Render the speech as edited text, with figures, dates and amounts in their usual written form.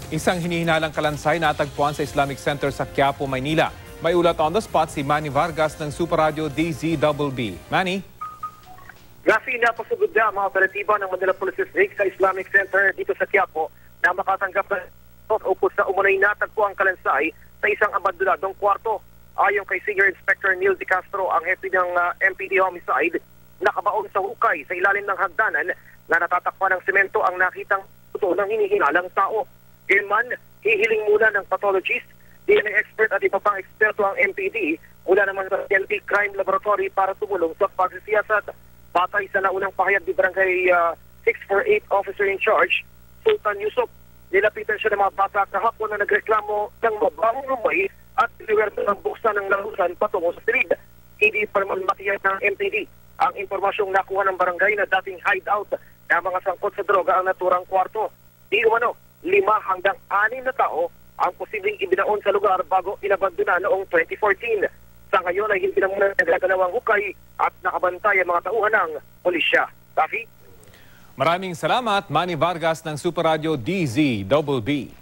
Isang hinihinalang kalansay natagpuan sa Islamic Center sa Quiapo, Maynila. May ulat on the spot si Manny Vargas ng Super Radio DZBB. Manny? Rafi, napasugod na ang mga operatiba ng Manila Police District sa Islamic Center dito sa Quiapo na makatanggap ng upos na umunay natagpuan ang kalansay sa isang abandonadong kwarto. Ayon kay Senior Inspector Neil De Castro, ang hepe ng MPD Homicide, nakabaon sa hukay sa ilalim ng hagdanan na natatakpan ng semento ang nakitang puto ng hinihinalang tao. Gayunman, hihiling muna ng pathologist, DNA expert at iba pang eksperto ang MPD mula naman sa PNP Crime Laboratory para tumulong sa pagsisiyasat. Batay sa naunang pahayag ni Barangay 648 Officer in Charge, Sultan Yusuf, nilapitan siya ng mga bata kahapon na nagreklamo ng mabahong rumay at liwerto ng buksan ng larusan patungo sa silid. Hindi pa naman matiyak ng MPD ang impormasyong nakuha ng barangay na dating hideout na mga sangkot sa droga ang naturang kwarto. Di umano, 5 hanggang 6 na tao ang posibleng ibinaon sa lugar bago inabandona noong 2014. Sa ngayon ay hindi na muna naglalawang hukay at nakabantay ang mga tauhan ng pulisya. Rafi? Maraming salamat, Manny Vargas ng Super Radio DZBB.